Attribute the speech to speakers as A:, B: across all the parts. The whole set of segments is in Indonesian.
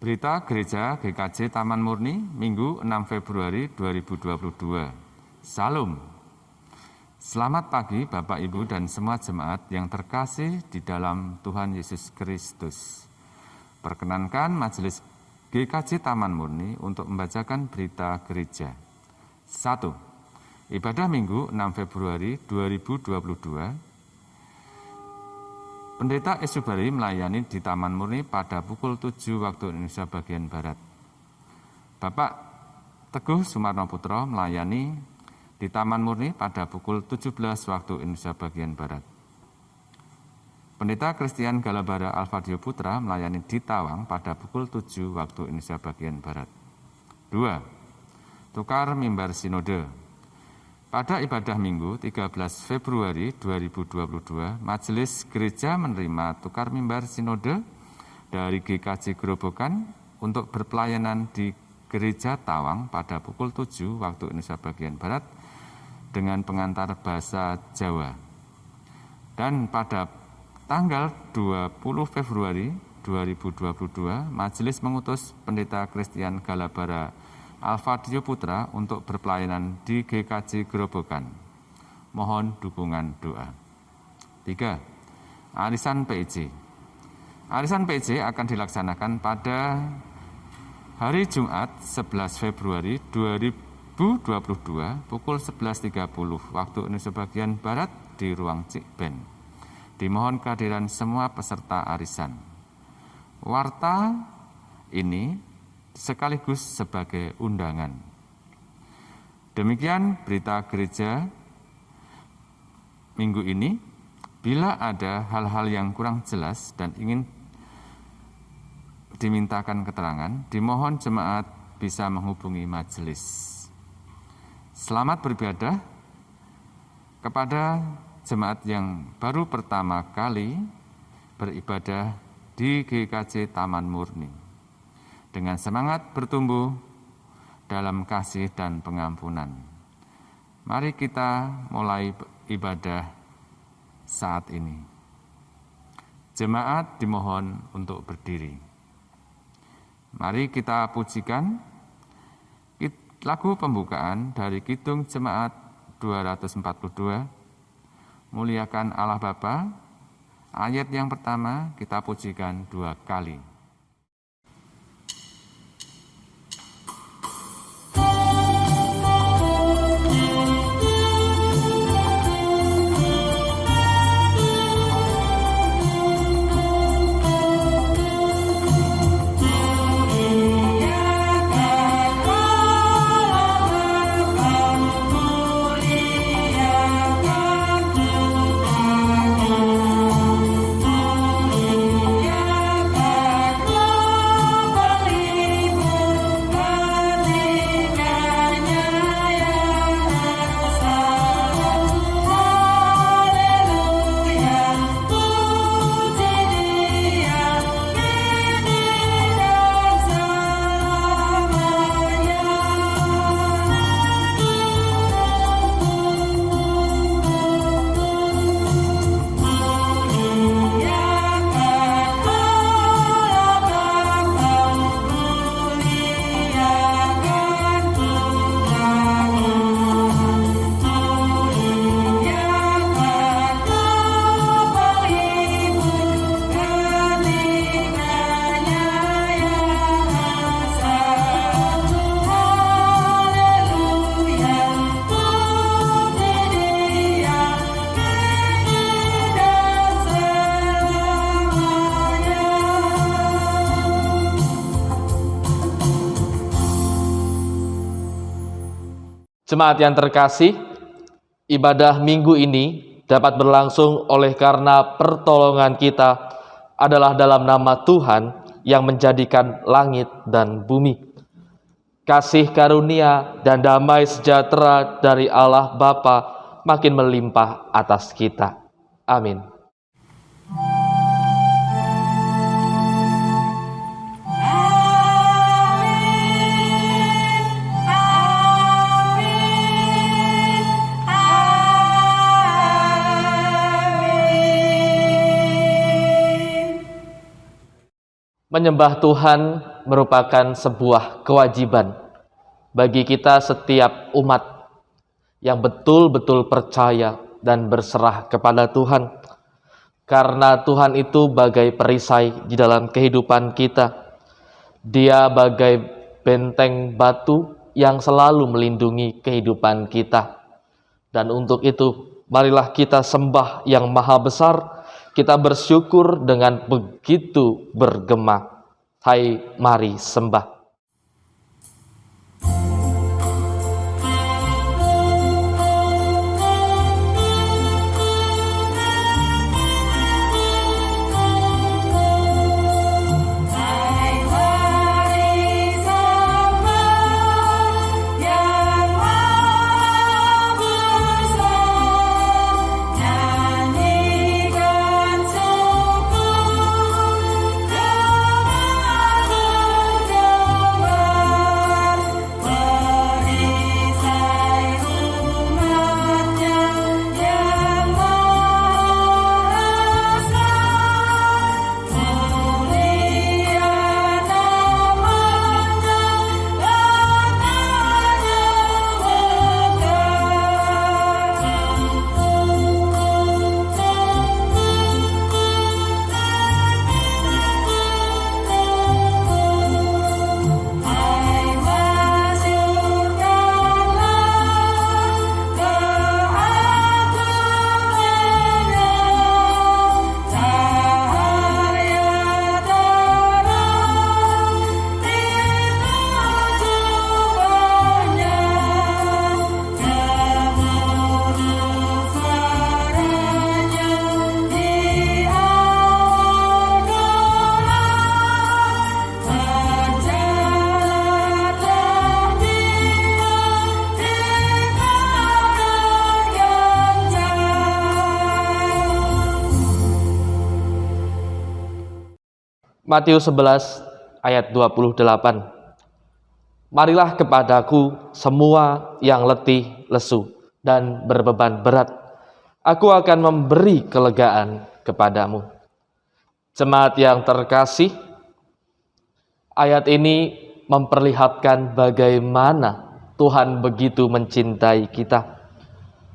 A: Berita Gereja GKJ Taman Murni, Minggu 6 Februari 2022. Salam. Selamat pagi Bapak, Ibu, dan semua jemaat yang terkasih di dalam Tuhan Yesus Kristus. Perkenankan Majelis GKJ Taman Murni untuk membacakan berita gereja. 1. Ibadah Minggu 6 Februari 2022. Pendeta Esubari melayani di Taman Murni pada pukul 7 waktu Indonesia bagian Barat. Bapak Teguh Sumarno Putro melayani di Taman Murni pada pukul 17 waktu Indonesia bagian Barat. Pendeta Christian Galabara Alvadio Putra melayani di Tawang pada pukul 7 waktu Indonesia bagian Barat. 2. Tukar mimbar sinode. Pada ibadah Minggu 13 Februari 2022, Majelis Gereja menerima tukar mimbar sinode dari GKJ Grobogan untuk berpelayanan di Gereja Tawang pada pukul 7 waktu Indonesia bagian Barat dengan pengantar bahasa Jawa. Dan pada tanggal 20 Februari 2022, Majelis mengutus Pendeta Christian Galabara Alvadio Putra untuk berpelayanan di GKJ Grobogan. Mohon dukungan doa. 3. Arisan PIJ. Arisan PIJ akan dilaksanakan pada hari Jumat 11 Februari 2022 pukul 11.30 waktu Indonesia bagian Barat di ruang Cikben. Dimohon kehadiran semua peserta arisan. Warta ini sekaligus sebagai undangan. Demikian berita gereja minggu ini. Bila ada hal-hal yang kurang jelas dan ingin dimintakan keterangan, dimohon jemaat bisa menghubungi majelis. Selamat beribadah kepada jemaat yang baru pertama kali beribadah di GKJ Taman Murni. Dengan semangat bertumbuh dalam kasih dan pengampunan. Mari kita mulai ibadah saat ini. Jemaat dimohon untuk berdiri. Mari kita pujikan lagu pembukaan dari Kidung Jemaat 242, Muliakan Allah Bapa. Ayat yang pertama kita pujikan 2 kali.
B: Jemaat yang terkasih, ibadah minggu ini dapat berlangsung oleh karena pertolongan kita adalah dalam nama Tuhan yang menjadikan langit dan bumi. Kasih karunia dan damai sejahtera dari Allah Bapa makin melimpah atas kita. Amin. Menyembah Tuhan merupakan sebuah kewajiban bagi kita setiap umat yang betul-betul percaya dan berserah kepada Tuhan. Karena Tuhan itu bagai perisai di dalam kehidupan kita. Dia bagai benteng batu yang selalu melindungi kehidupan kita. Dan untuk itu, marilah kita sembah yang maha besar. Kita bersyukur dengan begitu bergema. Hai, mari sembah. Matius 11 ayat 28. Marilah kepadaku semua yang letih, lesu, dan berbeban berat. Aku akan memberi kelegaan kepadamu. Jemaat yang terkasih, ayat ini memperlihatkan bagaimana Tuhan begitu mencintai kita.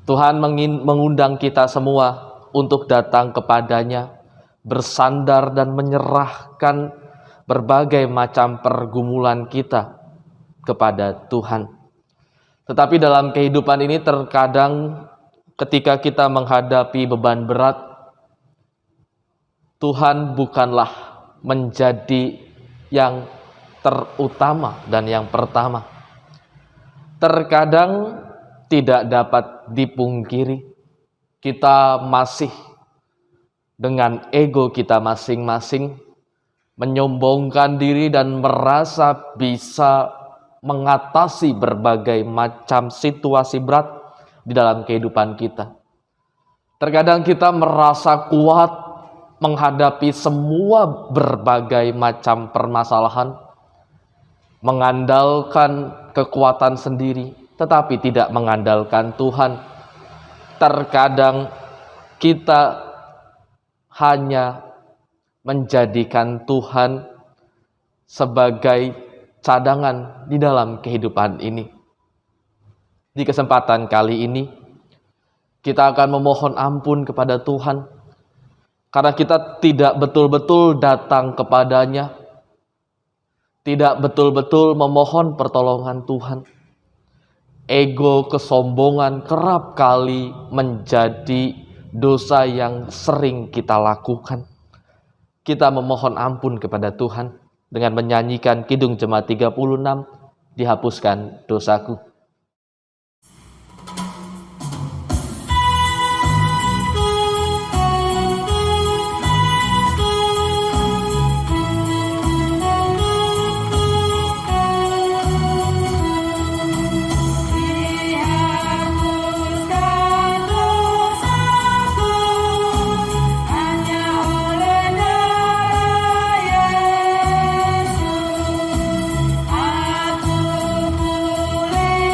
B: Tuhan mengundang kita semua untuk datang kepadanya, bersandar dan menyerahkan berbagai macam pergumulan kita kepada Tuhan. Tetapi dalam kehidupan ini terkadang ketika kita menghadapi beban berat, Tuhan bukanlah menjadi yang terutama dan yang pertama. Terkadang tidak dapat dipungkiri, kita masih dengan ego kita masing-masing menyombongkan diri dan merasa bisa mengatasi berbagai macam situasi berat di dalam kehidupan kita. Terkadang kita merasa kuat menghadapi semua berbagai macam permasalahan, mengandalkan kekuatan sendiri, tetapi tidak mengandalkan Tuhan. Terkadang kita hanya menjadikan Tuhan sebagai cadangan di dalam kehidupan ini. Di kesempatan kali ini, kita akan memohon ampun kepada Tuhan, karena kita tidak betul-betul datang kepadanya, tidak betul-betul memohon pertolongan Tuhan. Ego, kesombongan kerap kali menjadi dosa yang sering kita lakukan. Kita memohon ampun kepada Tuhan dengan menyanyikan Kidung Jemaat 36, Dihapuskan Dosaku.
C: Aku boleh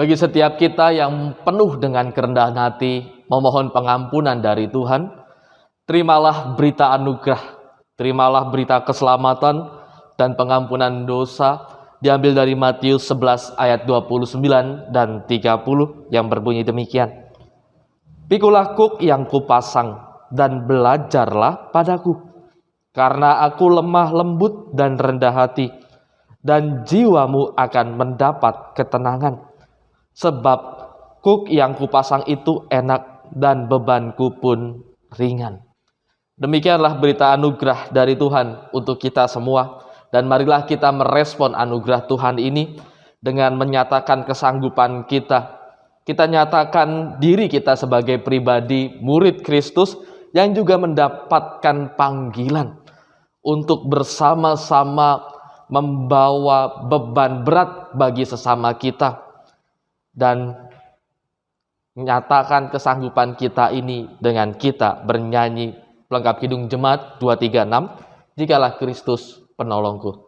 B: Bagi setiap kita yang penuh dengan kerendahan hati, memohon pengampunan dari Tuhan, terimalah berita anugerah, terimalah berita keselamatan dan pengampunan dosa, diambil dari Matius 11 ayat 29 dan 30 yang berbunyi demikian. Pikulah kuk yang kupasang dan belajarlah padaku, karena aku lemah lembut dan rendah hati, dan jiwamu akan mendapat ketenangan. Sebab kuk yang kupasang itu enak dan bebanku pun ringan. Demikianlah berita anugerah dari Tuhan untuk kita semua. Dan marilah kita merespon anugerah Tuhan ini dengan menyatakan kesanggupan kita. Kita nyatakan diri kita sebagai pribadi murid Kristus yang juga mendapatkan panggilan untuk bersama-sama membawa beban berat bagi sesama kita. Dan menyatakan kesanggupan kita ini dengan kita bernyanyi pelengkap Kidung Jemaat 236, Jikalau Kristus penolongku.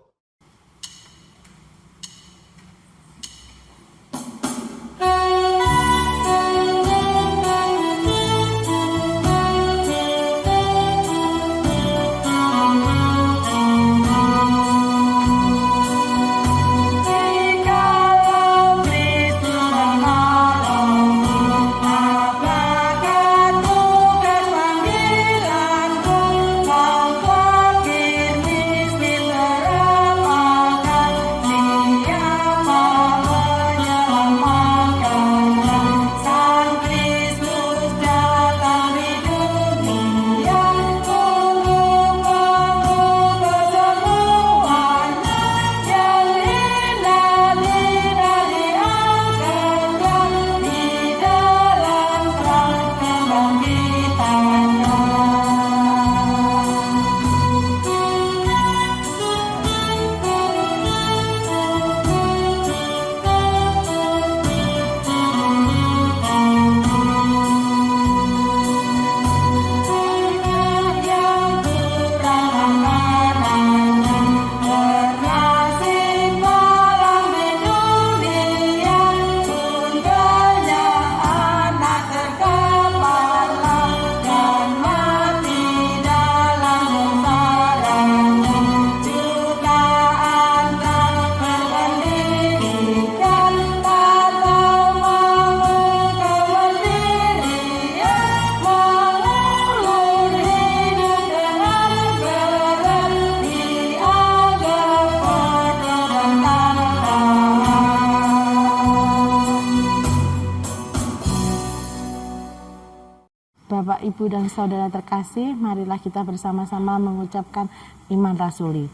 C: Bapak, Ibu, dan Saudara terkasih, marilah kita bersama-sama mengucapkan iman rasuli.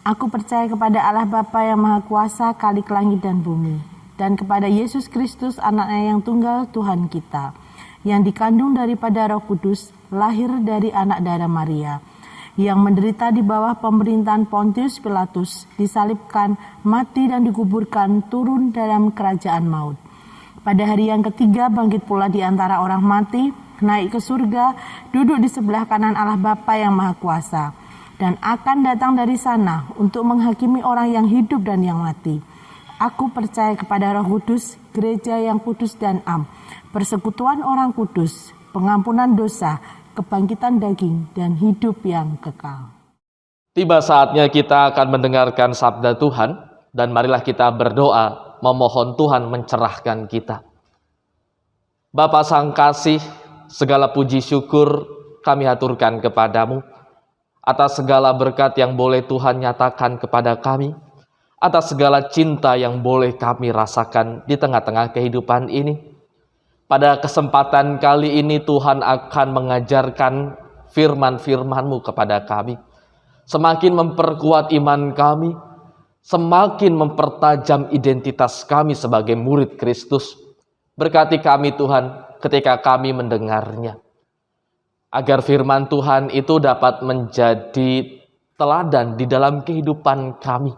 C: Aku percaya kepada Allah Bapa yang Maha Kuasa, Khalik langit dan bumi, dan kepada Yesus Kristus, Anaknya yang tunggal, Tuhan kita, yang dikandung daripada Roh Kudus, lahir dari anak darah Maria, yang menderita di bawah pemerintahan Pontius Pilatus, disalibkan, mati dan dikuburkan, turun dalam kerajaan maut. Pada hari yang ketiga bangkit pula di antara orang mati, naik ke surga, duduk di sebelah kanan Allah Bapa yang Maha Kuasa, dan akan datang dari sana untuk menghakimi orang yang hidup dan yang mati. Aku percaya kepada Roh Kudus, gereja yang kudus dan am, persekutuan orang kudus, pengampunan dosa, kebangkitan daging, dan hidup yang kekal.
B: Tiba saatnya kita akan mendengarkan sabda Tuhan, dan marilah kita berdoa memohon Tuhan mencerahkan kita. Bapa Sang Kasih, segala puji syukur kami haturkan kepadamu atas segala berkat yang boleh Tuhan nyatakan kepada kami, atas segala cinta yang boleh kami rasakan di tengah-tengah kehidupan ini. Pada kesempatan kali ini Tuhan akan mengajarkan firman-firman-Mu kepada kami, semakin memperkuat iman kami, semakin mempertajam identitas kami sebagai murid Kristus. Berkati kami Tuhan ketika kami mendengarnya, agar firman Tuhan itu dapat menjadi teladan di dalam kehidupan kami.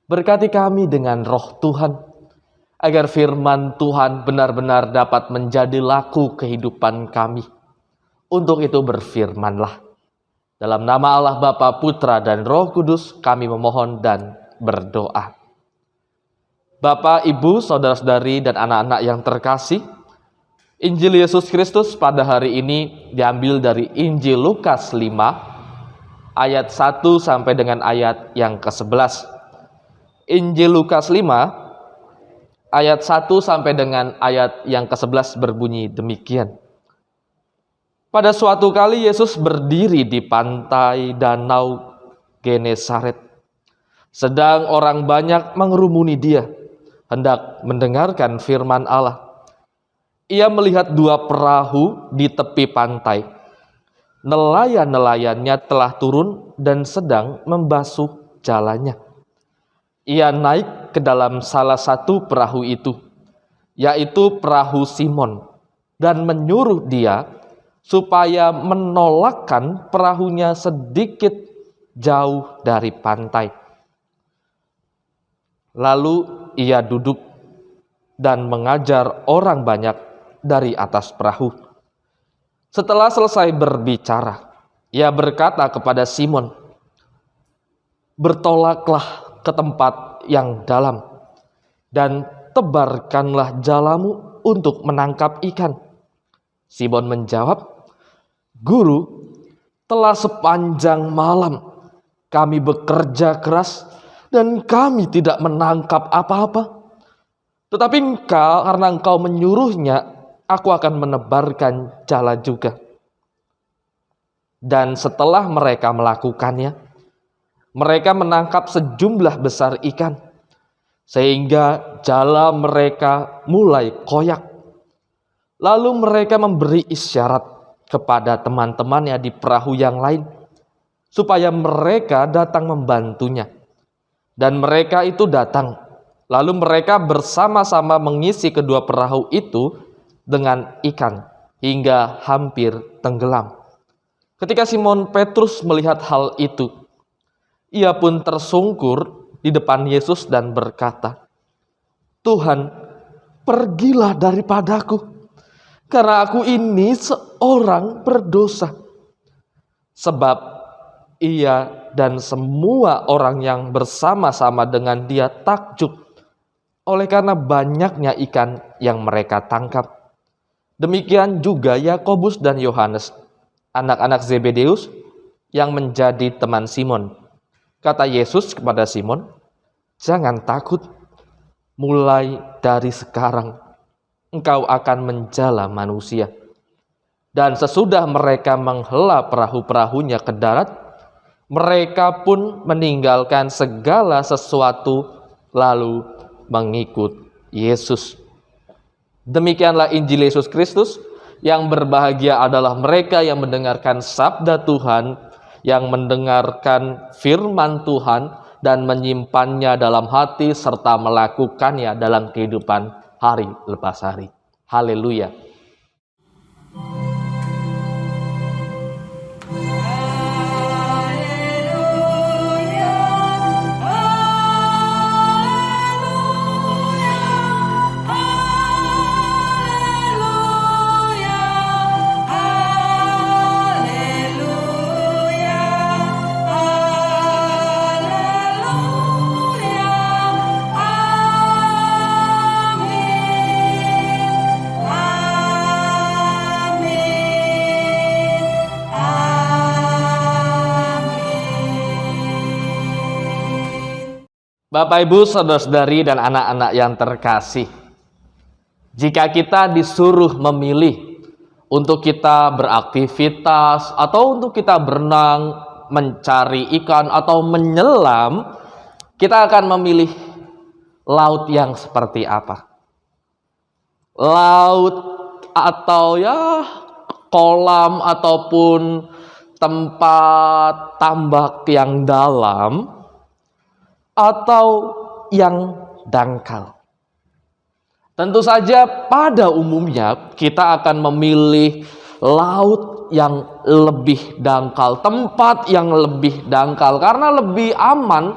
B: Berkati kami dengan Roh Tuhan, agar firman Tuhan benar-benar dapat menjadi laku kehidupan kami. Untuk itu berfirmanlah. Dalam nama Allah Bapa, Putra, dan Roh Kudus kami memohon dan berdoa. Bapak, Ibu, saudara-saudari, dan anak-anak yang terkasih, Injil Yesus Kristus pada hari ini diambil dari Injil Lukas 5, ayat 1 sampai dengan ayat yang ke-11. Injil Lukas 5, ayat 1 sampai dengan ayat yang ke-11 berbunyi demikian. Pada suatu kali Yesus berdiri di pantai danau Genesaret. Sedang orang banyak mengerumuni dia, hendak mendengarkan firman Allah. Ia melihat 2 perahu di tepi pantai. Nelayan-nelayannya telah turun dan sedang membasuh jalannya. Ia naik ke dalam salah satu perahu itu, yaitu perahu Simon, dan menyuruh dia supaya menolakkan perahunya sedikit jauh dari pantai. Lalu ia duduk dan mengajar orang banyak dari atas perahu. Setelah selesai berbicara, ia berkata kepada Simon, "Bertolaklah ke tempat yang dalam dan tebarkanlah jalamu untuk menangkap ikan." Simon menjawab, "Guru, telah sepanjang malam kami bekerja keras dan kami tidak menangkap apa-apa. Tetapi karena engkau menyuruhnya, aku akan menebarkan jala juga." Dan setelah mereka melakukannya, mereka menangkap sejumlah besar ikan, sehingga jala mereka mulai koyak. Lalu mereka memberi isyarat kepada teman-temannya di perahu yang lain, supaya mereka datang membantunya. Dan mereka itu datang. Lalu mereka bersama-sama mengisi kedua perahu itu dengan ikan, hingga hampir tenggelam. Ketika Simon Petrus melihat hal itu, ia pun tersungkur di depan Yesus dan berkata, "Tuhan, pergilah daripadaku, karena aku ini seorang berdosa." Sebab ia dan semua orang yang bersama-sama dengan dia takjub oleh karena banyaknya ikan yang mereka tangkap. Demikian juga Yakobus dan Yohanes, anak-anak Zebedeus yang menjadi teman Simon. Kata Yesus kepada Simon, "Jangan takut, mulai dari sekarang engkau akan menjala manusia." Dan sesudah mereka menghela perahu-perahunya ke darat, mereka pun meninggalkan segala sesuatu lalu mengikut Yesus. Demikianlah Injil Yesus Kristus. Yang berbahagia adalah mereka yang mendengarkan sabda Tuhan, yang mendengarkan firman Tuhan dan menyimpannya dalam hati serta melakukannya dalam kehidupan hari lepas hari. Haleluya. Bapak, Ibu, saudara-saudari, dan anak-anak yang terkasih, jika kita disuruh memilih untuk kita beraktivitas atau untuk kita berenang, mencari ikan atau menyelam, kita akan memilih laut yang seperti apa? Laut atau kolam ataupun tempat tambak yang dalam, atau yang dangkal? Tentu saja pada umumnya kita akan memilih laut yang lebih dangkal, tempat yang lebih dangkal karena lebih aman.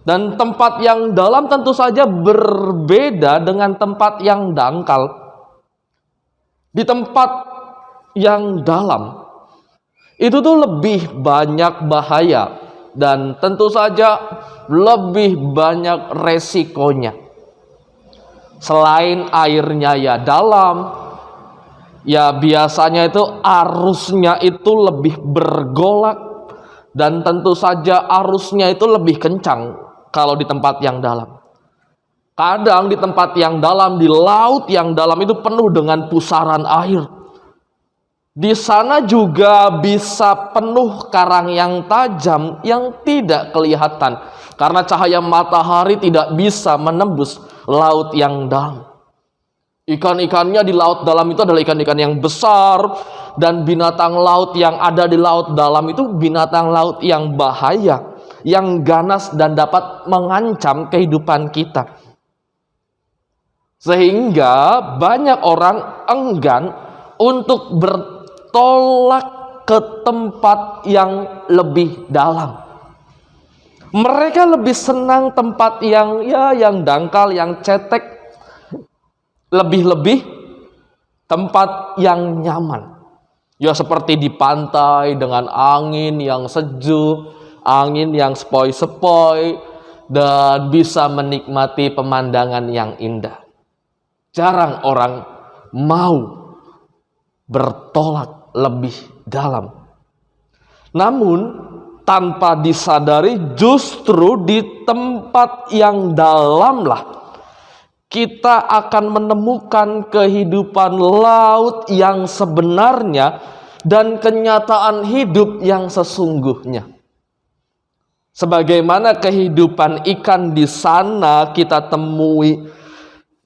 B: Dan tempat yang dalam tentu saja berbeda dengan tempat yang dangkal. Di tempat yang dalam itu tuh lebih banyak bahaya, dan tentu saja lebih banyak resikonya. Selain airnya ya dalam, ya biasanya itu arusnya itu lebih bergolak, dan tentu saja arusnya itu lebih kencang kalau di tempat yang dalam. Kadang di tempat yang dalam, di laut yang dalam itu penuh dengan pusaran air. Di sana juga bisa penuh karang yang tajam yang tidak kelihatan karena cahaya matahari tidak bisa menembus laut yang dalam. Ikan-ikannya di laut dalam itu adalah ikan-ikan yang besar, dan binatang laut yang ada di laut dalam itu binatang laut yang bahaya, yang ganas dan dapat mengancam kehidupan kita. Sehingga banyak orang enggan untuk bertolak ke tempat yang lebih dalam. Mereka lebih senang tempat yang dangkal, yang cetek, lebih-lebih tempat yang nyaman. Ya seperti di pantai dengan angin yang sejuk, angin yang sepoi-sepoi, dan bisa menikmati pemandangan yang indah. Jarang orang mau bertolak lebih dalam. Namun tanpa disadari justru di tempat yang dalamlah kita akan menemukan kehidupan laut yang sebenarnya dan kenyataan hidup yang sesungguhnya. Sebagaimana kehidupan ikan di sana kita temui,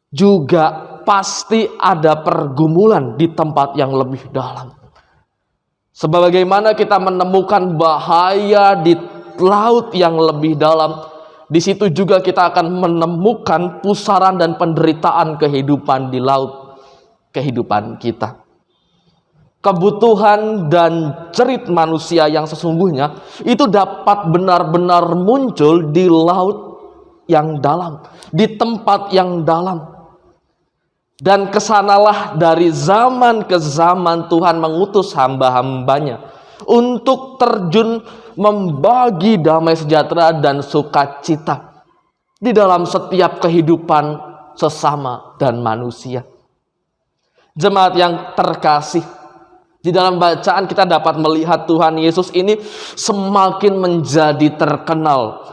B: juga pasti ada pergumulan di tempat yang lebih dalam. Sebagaimana kita menemukan bahaya di laut yang lebih dalam, di situ juga kita akan menemukan pusaran dan penderitaan kehidupan di laut kehidupan kita. Kebutuhan dan jerit manusia yang sesungguhnya itu dapat benar-benar muncul di laut yang dalam, di tempat yang dalam. Dan kesanalah dari zaman ke zaman Tuhan mengutus hamba-hambanya untuk terjun membagi damai sejahtera dan sukacita di dalam setiap kehidupan sesama dan manusia. Jemaat yang terkasih, di dalam bacaan kita dapat melihat Tuhan Yesus ini semakin menjadi terkenal,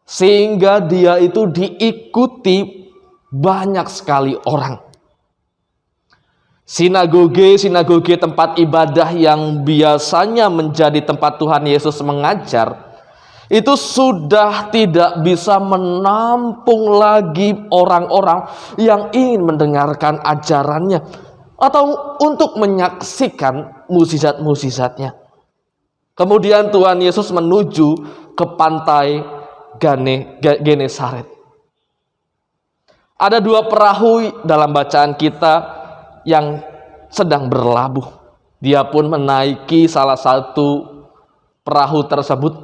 B: sehingga dia itu diikuti banyak sekali orang. Sinagoge tempat ibadah yang biasanya menjadi tempat Tuhan Yesus mengajar, itu sudah tidak bisa menampung lagi orang-orang yang ingin mendengarkan ajarannya atau untuk menyaksikan mukjizat-mukjizatnya. Kemudian Tuhan Yesus menuju ke pantai Genesaret. Ada dua perahu dalam bacaan kita yang sedang berlabuh. Dia pun menaiki salah satu perahu tersebut,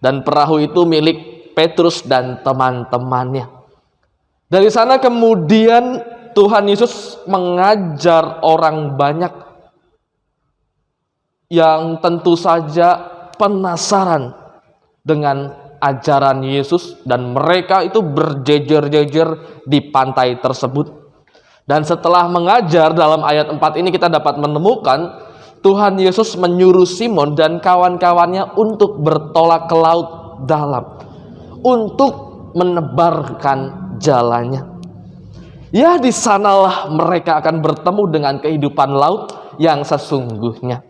B: dan perahu itu milik Petrus dan teman-temannya. Dari sana kemudian Tuhan Yesus mengajar orang banyak yang tentu saja penasaran dengan ajaran Yesus, dan mereka itu berjejer-jejer di pantai tersebut. Dan setelah mengajar, dalam ayat 4 ini kita dapat menemukan Tuhan Yesus menyuruh Simon dan kawan-kawannya untuk bertolak ke laut dalam untuk menebarkan jalannya. Ya, di sanalah mereka akan bertemu dengan kehidupan laut yang sesungguhnya.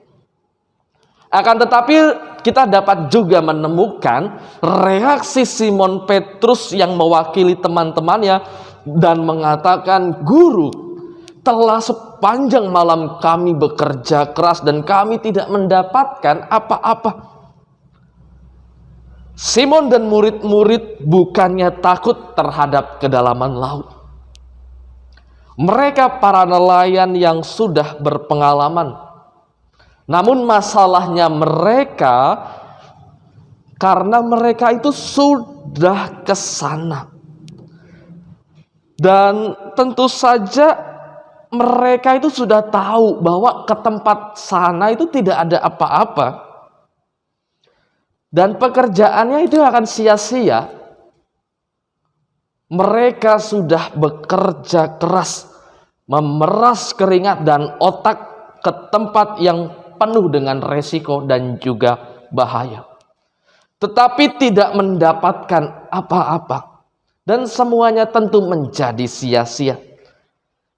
B: Akan tetapi kita dapat juga menemukan reaksi Simon Petrus yang mewakili teman-temannya dan mengatakan, "Guru, telah sepanjang malam kami bekerja keras dan kami tidak mendapatkan apa-apa." Simon dan murid-murid bukannya takut terhadap kedalaman laut. Mereka para nelayan yang sudah berpengalaman. Namun masalahnya mereka, karena mereka itu sudah ke sana. Dan tentu saja mereka itu sudah tahu bahwa ke tempat sana itu tidak ada apa-apa. Dan pekerjaannya itu akan sia-sia. Mereka sudah bekerja keras, memeras keringat dan otak ke tempat yang penuh dengan resiko dan juga bahaya. Tetapi tidak mendapatkan apa-apa. Dan semuanya tentu menjadi sia-sia.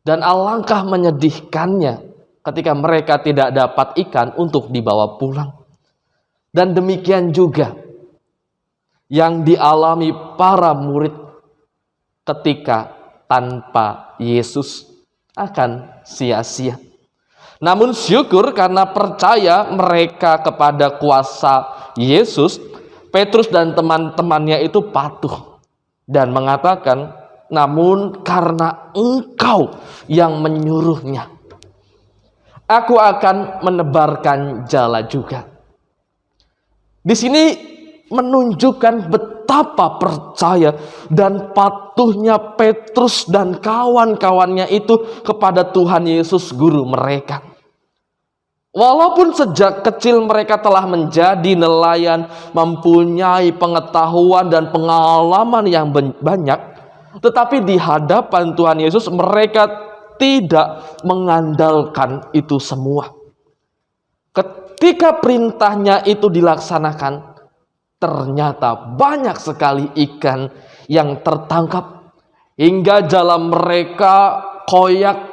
B: Dan alangkah menyedihkannya ketika mereka tidak dapat ikan untuk dibawa pulang. Dan demikian juga yang dialami para murid ketika tanpa Yesus akan sia-sia. Namun syukur karena percaya mereka kepada kuasa Yesus, Petrus dan teman-temannya itu patuh dan mengatakan, namun karena Engkau yang menyuruhnya, aku akan menebarkan jala juga. Di sini menunjukkan betapa percaya dan patuhnya Petrus dan kawan-kawannya itu kepada Tuhan Yesus guru mereka. Walaupun sejak kecil mereka telah menjadi nelayan, mempunyai pengetahuan dan pengalaman yang banyak, tetapi di hadapan Tuhan Yesus mereka tidak mengandalkan itu semua. Ketika perintahnya itu dilaksanakan, ternyata banyak sekali ikan yang tertangkap hingga jala mereka koyak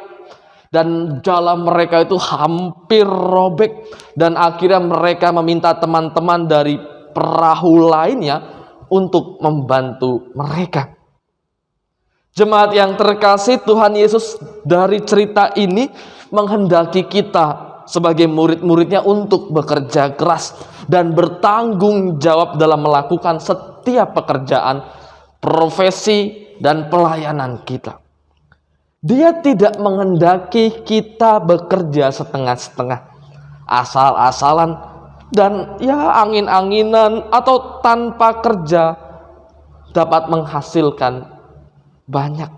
B: dan jala mereka itu hampir robek, dan akhirnya mereka meminta teman-teman dari perahu lainnya untuk membantu mereka. Jemaat yang terkasih, Tuhan Yesus dari cerita ini menghendaki kita sebagai murid-muridnya untuk bekerja keras dan bertanggung jawab dalam melakukan setiap pekerjaan, profesi, dan pelayanan kita. Dia tidak menghendaki kita bekerja setengah-setengah, asal-asalan, dan angin-anginan atau tanpa kerja dapat menghasilkan banyak.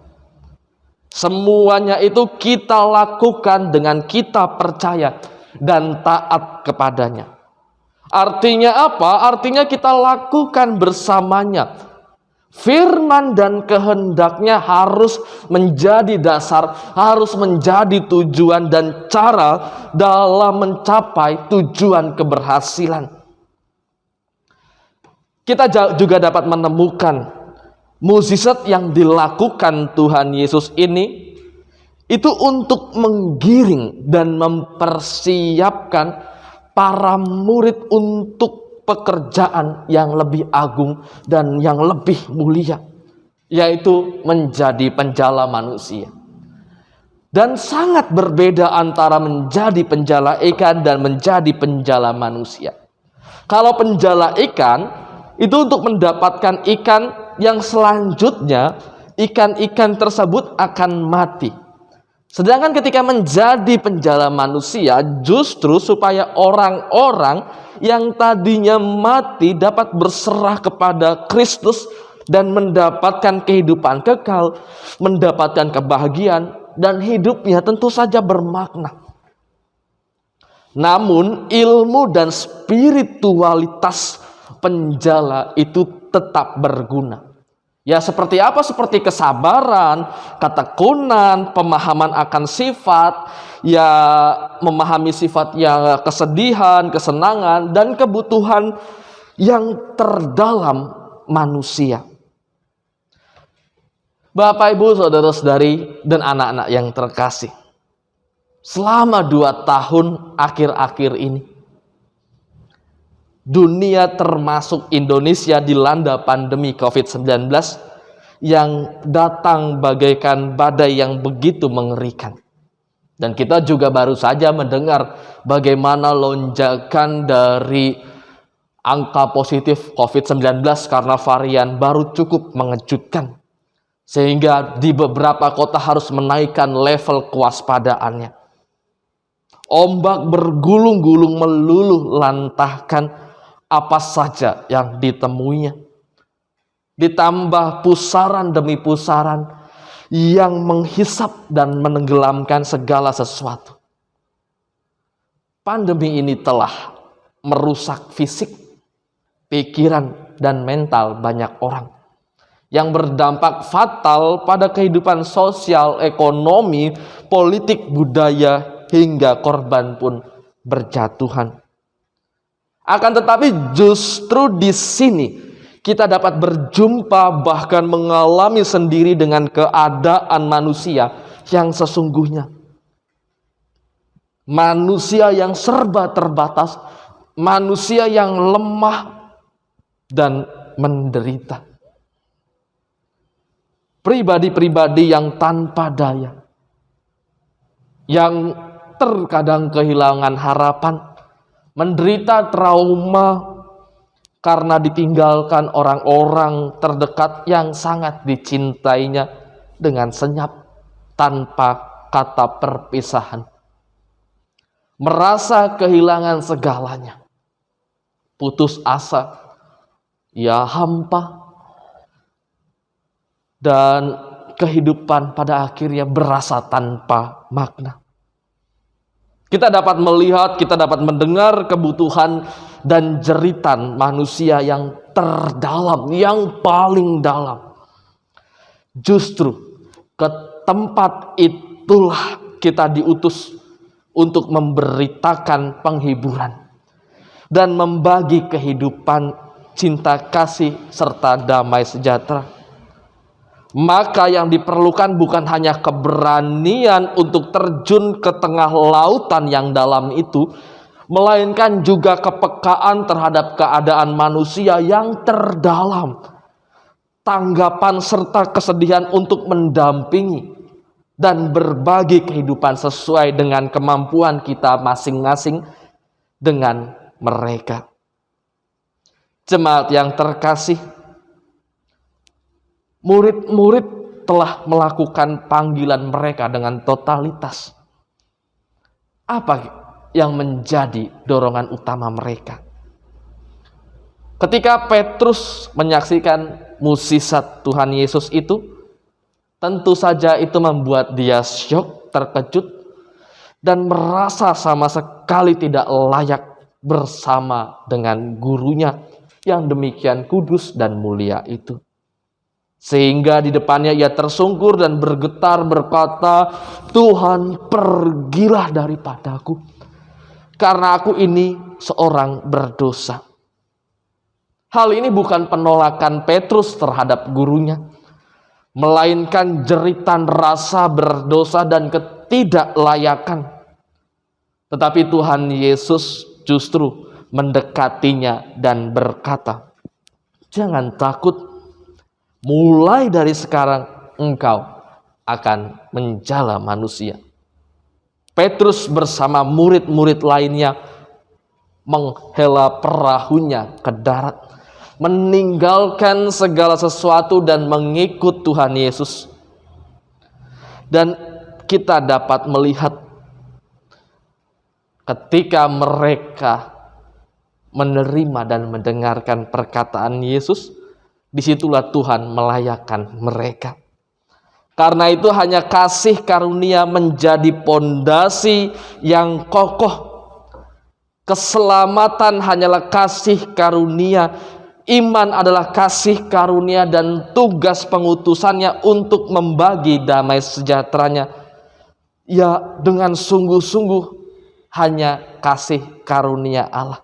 B: Semuanya itu kita lakukan dengan kita percaya dan taat kepadanya. Artinya apa? Artinya kita lakukan bersamanya. Firman dan kehendaknya harus menjadi dasar, harus menjadi tujuan dan cara dalam mencapai tujuan keberhasilan. Kita juga dapat menemukan mukjizat yang dilakukan Tuhan Yesus ini itu untuk menggiring dan mempersiapkan para murid untuk pekerjaan yang lebih agung dan yang lebih mulia, yaitu menjadi penjala manusia. Dan sangat berbeda antara menjadi penjala ikan dan menjadi penjala manusia. Kalau penjala ikan itu untuk mendapatkan ikan yang selanjutnya, ikan-ikan tersebut akan mati. Sedangkan ketika menjadi penjala manusia, justru supaya orang-orang yang tadinya mati dapat berserah kepada Kristus dan mendapatkan kehidupan kekal, mendapatkan kebahagiaan, dan hidupnya tentu saja bermakna. Namun ilmu dan spiritualitas penjala itu tetap berguna. Ya seperti apa? Seperti kesabaran, ketekunan, pemahaman akan sifat, ya memahami sifat yang kesedihan, kesenangan, dan kebutuhan yang terdalam manusia. Bapak, Ibu, saudara-saudari, dan anak-anak yang terkasih, selama 2 tahun akhir-akhir ini, dunia termasuk Indonesia dilanda pandemi COVID-19 yang datang bagaikan badai yang begitu mengerikan. Dan kita juga baru saja mendengar bagaimana lonjakan dari angka positif COVID-19 karena varian baru cukup mengejutkan. Sehingga di beberapa kota harus menaikkan level kewaspadaannya. Ombak bergulung-gulung meluluh lantahkan apa saja yang ditemuinya. Ditambah pusaran demi pusaran yang menghisap dan menenggelamkan segala sesuatu. Pandemi ini telah merusak fisik, pikiran, dan mental banyak orang, yang berdampak fatal pada kehidupan sosial, ekonomi, politik, budaya, hingga korban pun berjatuhan. Akan tetapi justru di sini kita dapat berjumpa, bahkan mengalami sendiri dengan keadaan manusia yang sesungguhnya. Manusia yang serba terbatas, manusia yang lemah dan menderita. Pribadi-pribadi yang tanpa daya, yang terkadang kehilangan harapan, menderita trauma karena ditinggalkan orang-orang terdekat yang sangat dicintainya dengan senyap tanpa kata perpisahan. Merasa kehilangan segalanya, putus asa, ya hampa, dan kehidupan pada akhirnya berasa tanpa makna. Kita dapat melihat, kita dapat mendengar kebutuhan dan jeritan manusia yang terdalam, yang paling dalam. Justru ke tempat itulah kita diutus untuk memberitakan penghiburan dan membagi kehidupan, cinta kasih, serta damai sejahtera. Maka yang diperlukan bukan hanya keberanian untuk terjun ke tengah lautan yang dalam itu, melainkan juga kepekaan terhadap keadaan manusia yang terdalam, tanggapan serta kesedihan untuk mendampingi dan berbagi kehidupan sesuai dengan kemampuan kita masing-masing dengan mereka. Jemaat yang terkasih, murid-murid telah melakukan panggilan mereka dengan totalitas. Apa yang menjadi dorongan utama mereka? Ketika Petrus menyaksikan mukjizat Tuhan Yesus itu, tentu saja itu membuat dia syok, terkejut, dan merasa sama sekali tidak layak bersama dengan gurunya yang demikian kudus dan mulia itu. Sehingga di depannya ia tersungkur dan bergetar berkata, "Tuhan, pergilah daripadaku, karena aku ini seorang berdosa." Hal ini bukan penolakan Petrus terhadap gurunya, melainkan jeritan rasa berdosa dan ketidaklayakan. Tetapi Tuhan Yesus justru mendekatinya dan berkata, "Jangan takut. Mulai dari sekarang engkau akan menjala manusia." Petrus bersama murid-murid lainnya menghela perahunya ke darat, meninggalkan segala sesuatu dan mengikut Tuhan Yesus. Dan kita dapat melihat ketika mereka menerima dan mendengarkan perkataan Yesus, disitulah Tuhan melayakkan mereka. Karena itu hanya kasih karunia menjadi pondasi yang kokoh. Keselamatan hanyalah kasih karunia. Iman adalah kasih karunia dan tugas pengutusannya untuk membagi damai sejahteranya. Ya, dengan sungguh-sungguh hanya kasih karunia Allah.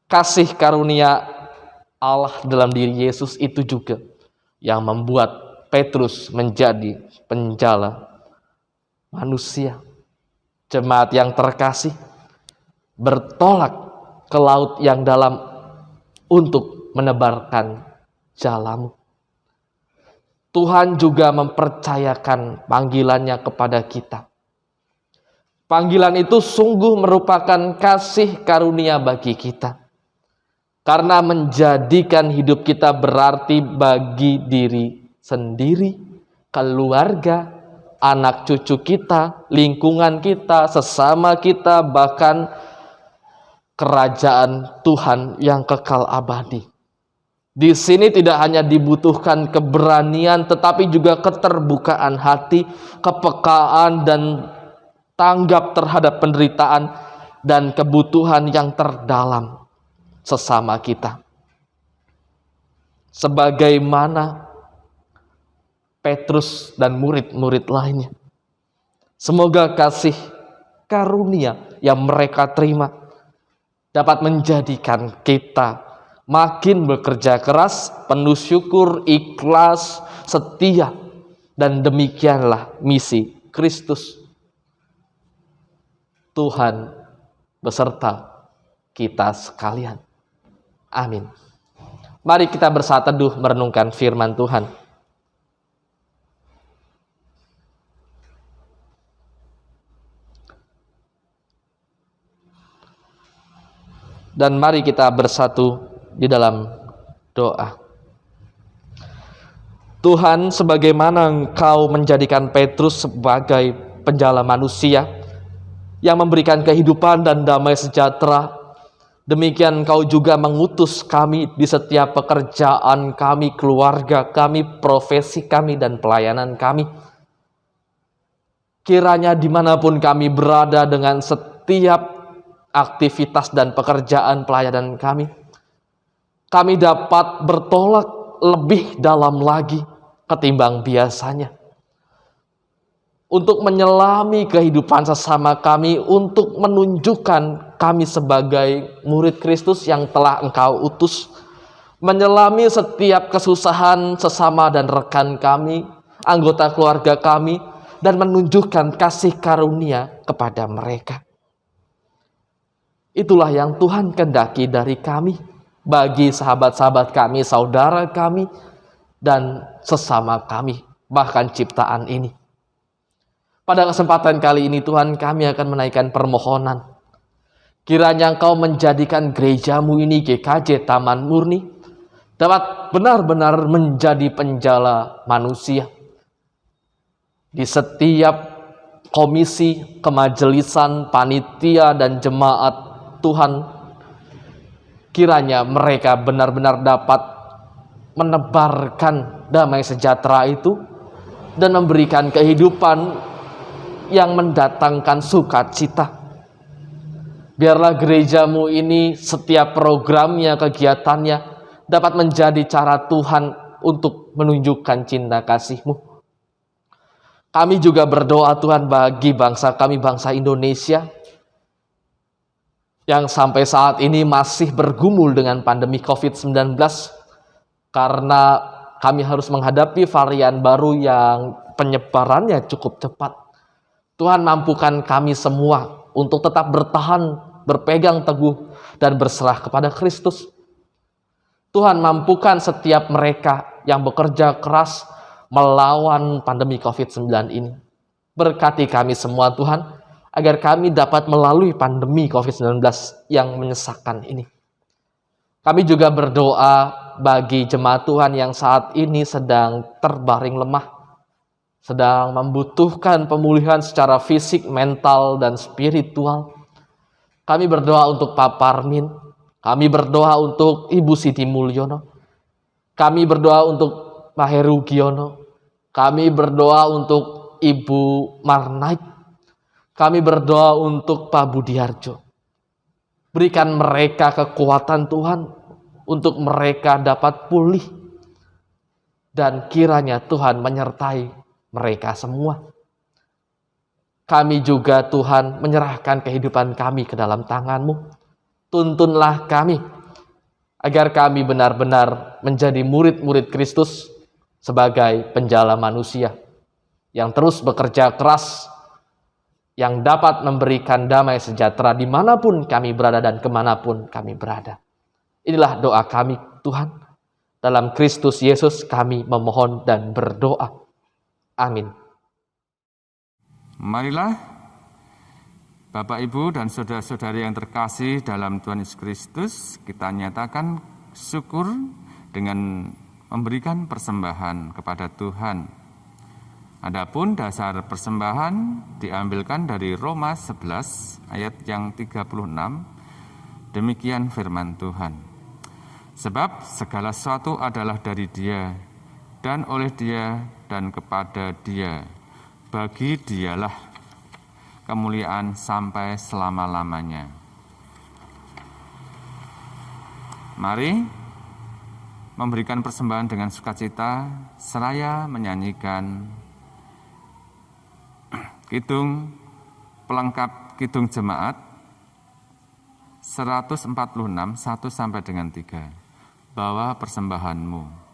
B: Kasih karunia Allah dalam diri Yesus itu juga yang membuat Petrus menjadi penjala manusia. Jemaat yang terkasih, bertolak ke laut yang dalam untuk menebarkan jalamu. Tuhan juga mempercayakan panggilannya kepada kita. Panggilan itu sungguh merupakan kasih karunia bagi kita, karena menjadikan hidup kita berarti bagi diri sendiri, keluarga, anak cucu kita, lingkungan kita, sesama kita, bahkan kerajaan Tuhan yang kekal abadi. Di sini tidak hanya dibutuhkan keberanian, tetapi juga keterbukaan hati, kepekaan, dan tanggap terhadap penderitaan dan kebutuhan yang terdalam. sesama kita. Sebagaimana Petrus dan murid-murid lainnya. Semoga kasih karunia yang mereka terima dapat menjadikan kita makin bekerja keras, penuh syukur, ikhlas, setia, dan demikianlah misi Kristus. Tuhan beserta kita sekalian. Amin. Mari kita bersatu teduh merenungkan firman Tuhan. Dan mari kita bersatu di dalam doa. Tuhan, sebagaimana Engkau menjadikan Petrus sebagai penjala manusia yang memberikan kehidupan dan damai sejahtera, demikian Engkau juga mengutus kami di setiap pekerjaan kami, keluarga kami, profesi kami, dan pelayanan kami. Kiranya dimanapun kami berada dengan setiap aktivitas dan pekerjaan pelayanan kami dapat bertolak lebih dalam lagi ketimbang biasanya, untuk menyelami kehidupan sesama kami, untuk menunjukkan kami sebagai murid Kristus yang telah Engkau utus, menyelami setiap kesusahan sesama dan rekan kami, anggota keluarga kami, dan menunjukkan kasih karunia kepada mereka. Itulah yang Tuhan kehendaki dari kami, bagi sahabat-sahabat kami, saudara kami, dan sesama kami, bahkan ciptaan ini. Pada kesempatan kali ini Tuhan, kami akan menaikkan permohonan. Kiranya Engkau menjadikan gerejamu ini, GKJ Taman Murni, dapat benar-benar menjadi penjala manusia. Di setiap komisi, kemajelisan, panitia, dan jemaat Tuhan, kiranya mereka benar-benar dapat menebarkan damai sejahtera itu dan memberikan kehidupan yang mendatangkan sukacita. Biarlah gerejamu ini setiap programnya, kegiatannya dapat menjadi cara Tuhan untuk menunjukkan cinta kasih-Mu. Kami juga berdoa Tuhan bagi bangsa kami, bangsa Indonesia, yang sampai saat ini masih bergumul dengan pandemi COVID-19, karena kami harus menghadapi varian baru yang penyebarannya cukup cepat. Tuhan, mampukan kami semua untuk tetap bertahan, berpegang teguh, dan berserah kepada Kristus. Tuhan, mampukan setiap mereka yang bekerja keras melawan pandemi COVID-19 ini. Berkati kami semua Tuhan, agar kami dapat melalui pandemi COVID-19 yang menyesakkan ini. Kami juga berdoa bagi jemaat Tuhan yang saat ini sedang terbaring lemah, sedang membutuhkan pemulihan secara fisik, mental, dan spiritual. Kami berdoa untuk Pak Parmin, kami berdoa untuk Ibu Siti Mulyono, kami berdoa untuk Pak Heru Giono, kami berdoa untuk Ibu Marnaik, kami berdoa untuk Pak Budiarjo. Berikan mereka kekuatan Tuhan untuk mereka dapat pulih. Dan kiranya Tuhan menyertai mereka semua. Kami juga Tuhan menyerahkan kehidupan kami ke dalam tangan-Mu. Tuntunlah kami agar kami benar-benar menjadi murid-murid Kristus sebagai penjala manusia yang terus bekerja keras, yang dapat memberikan damai sejahtera dimanapun kami berada dan kemanapun kami berada. Inilah doa kami Tuhan. Dalam Kristus Yesus kami memohon dan berdoa. Amin.
A: Marilah Bapak, Ibu, dan saudara-saudari yang terkasih dalam Tuhan Yesus Kristus, kita nyatakan syukur dengan memberikan persembahan kepada Tuhan. Adapun dasar persembahan diambilkan dari Roma 11 ayat yang 36. Demikian firman Tuhan. Sebab segala sesuatu adalah dari Dia, dan oleh Dia, dan kepada Dia. Bagi Dialah kemuliaan sampai selama-lamanya. Mari memberikan persembahan dengan sukacita seraya menyanyikan kidung pelengkap kidung jemaat 146 1 sampai dengan 3. Bawa persembahanmu.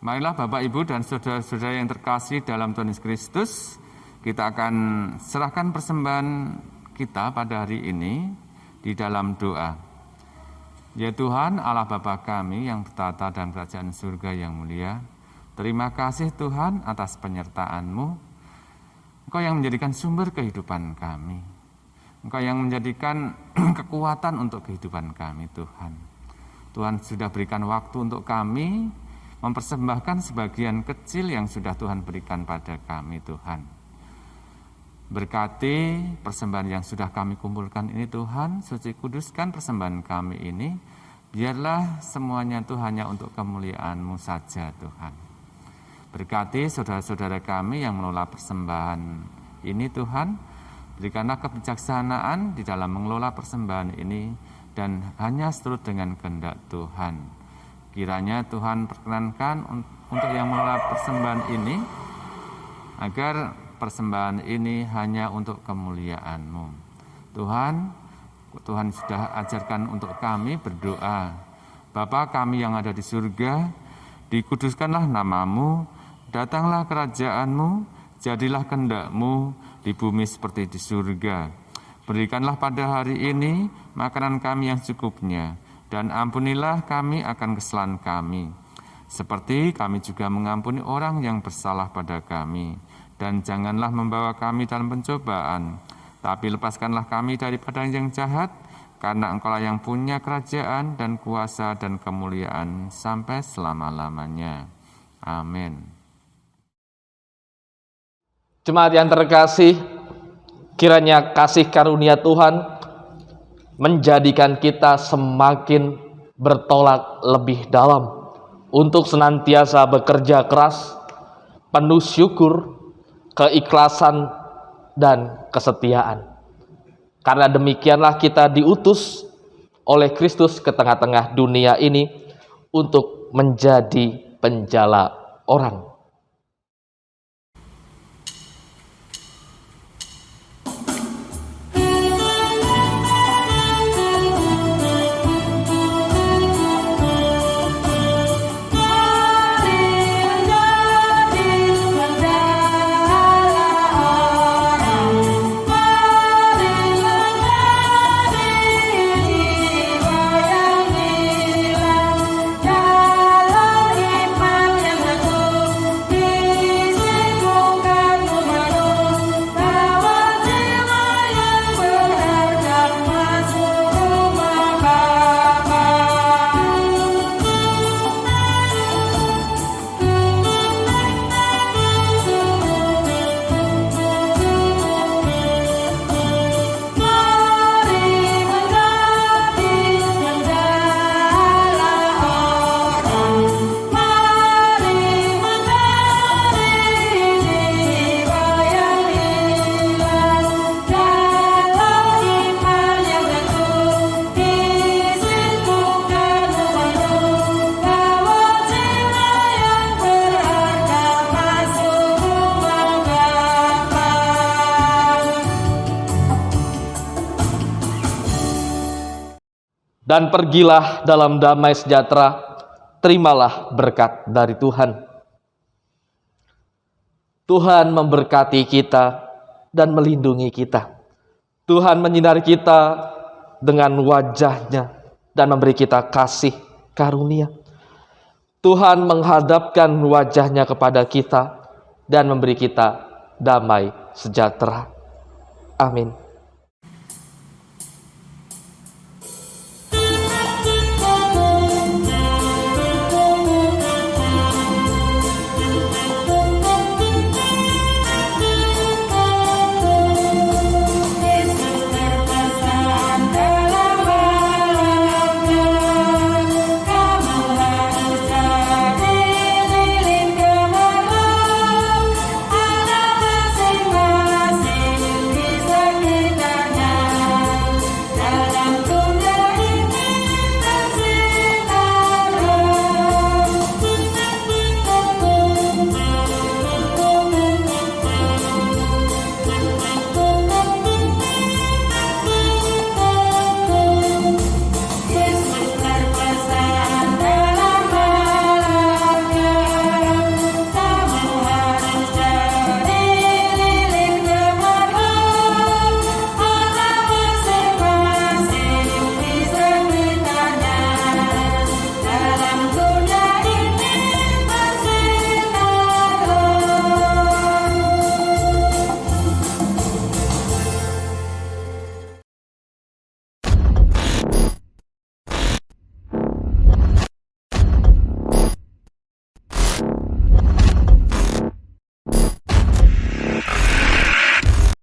A: Marilah Bapak, Ibu, dan saudara-saudara yang terkasih dalam Tuhan Yesus Kristus, kita akan serahkan persembahan kita pada hari ini di dalam doa. Ya Tuhan, Allah Bapa kami yang bertata dalam kerajaan surga yang mulia, terima kasih Tuhan atas penyertaan-Mu. Engkau yang menjadikan sumber kehidupan kami. Engkau yang menjadikan kekuatan untuk kehidupan kami, Tuhan. Tuhan sudah berikan waktu untuk kami mempersembahkan sebagian kecil yang sudah Tuhan berikan pada kami, Tuhan. Berkati persembahan yang sudah kami kumpulkan ini, Tuhan, suci kuduskan persembahan kami ini, biarlah semuanya itu hanya untuk kemuliaan-Mu saja, Tuhan. Berkati saudara-saudara kami yang mengelola persembahan ini, Tuhan, berikanlah kebijaksanaan di dalam mengelola persembahan ini, dan hanya seturut dengan kehendak Tuhan. Kiranya Tuhan perkenankan untuk yang mengelola persembahan ini, agar persembahan ini hanya untuk kemuliaan-Mu. Tuhan sudah ajarkan untuk kami berdoa. Bapa kami yang ada di surga, dikuduskanlah nama-Mu, datanglah kerajaan-Mu, jadilah kehendak-Mu di bumi seperti di surga. Berikanlah pada hari ini makanan kami yang cukupnya, dan ampunilah kami akan kesalahan kami, seperti kami juga mengampuni orang yang bersalah pada kami. Dan janganlah membawa kami dalam pencobaan, tapi lepaskanlah kami daripada yang jahat, karena Engkau lah yang punya kerajaan dan kuasa dan kemuliaan sampai selama-lamanya. Amin.
B: Jemaat yang terkasih, kiranya kasih karunia Tuhan menjadikan kita semakin bertolak lebih dalam untuk senantiasa bekerja keras, penuh syukur, keikhlasan, dan kesetiaan. Karena demikianlah kita diutus oleh Kristus ke tengah-tengah dunia ini untuk menjadi penjala orang. dan pergilah dalam damai sejahtera. Terimalah berkat dari Tuhan. Tuhan memberkati kita dan melindungi kita. Tuhan menyinari kita dengan wajah-Nya dan memberi kita kasih karunia. Tuhan menghadapkan wajah-Nya kepada kita dan memberi kita damai sejahtera. Amin.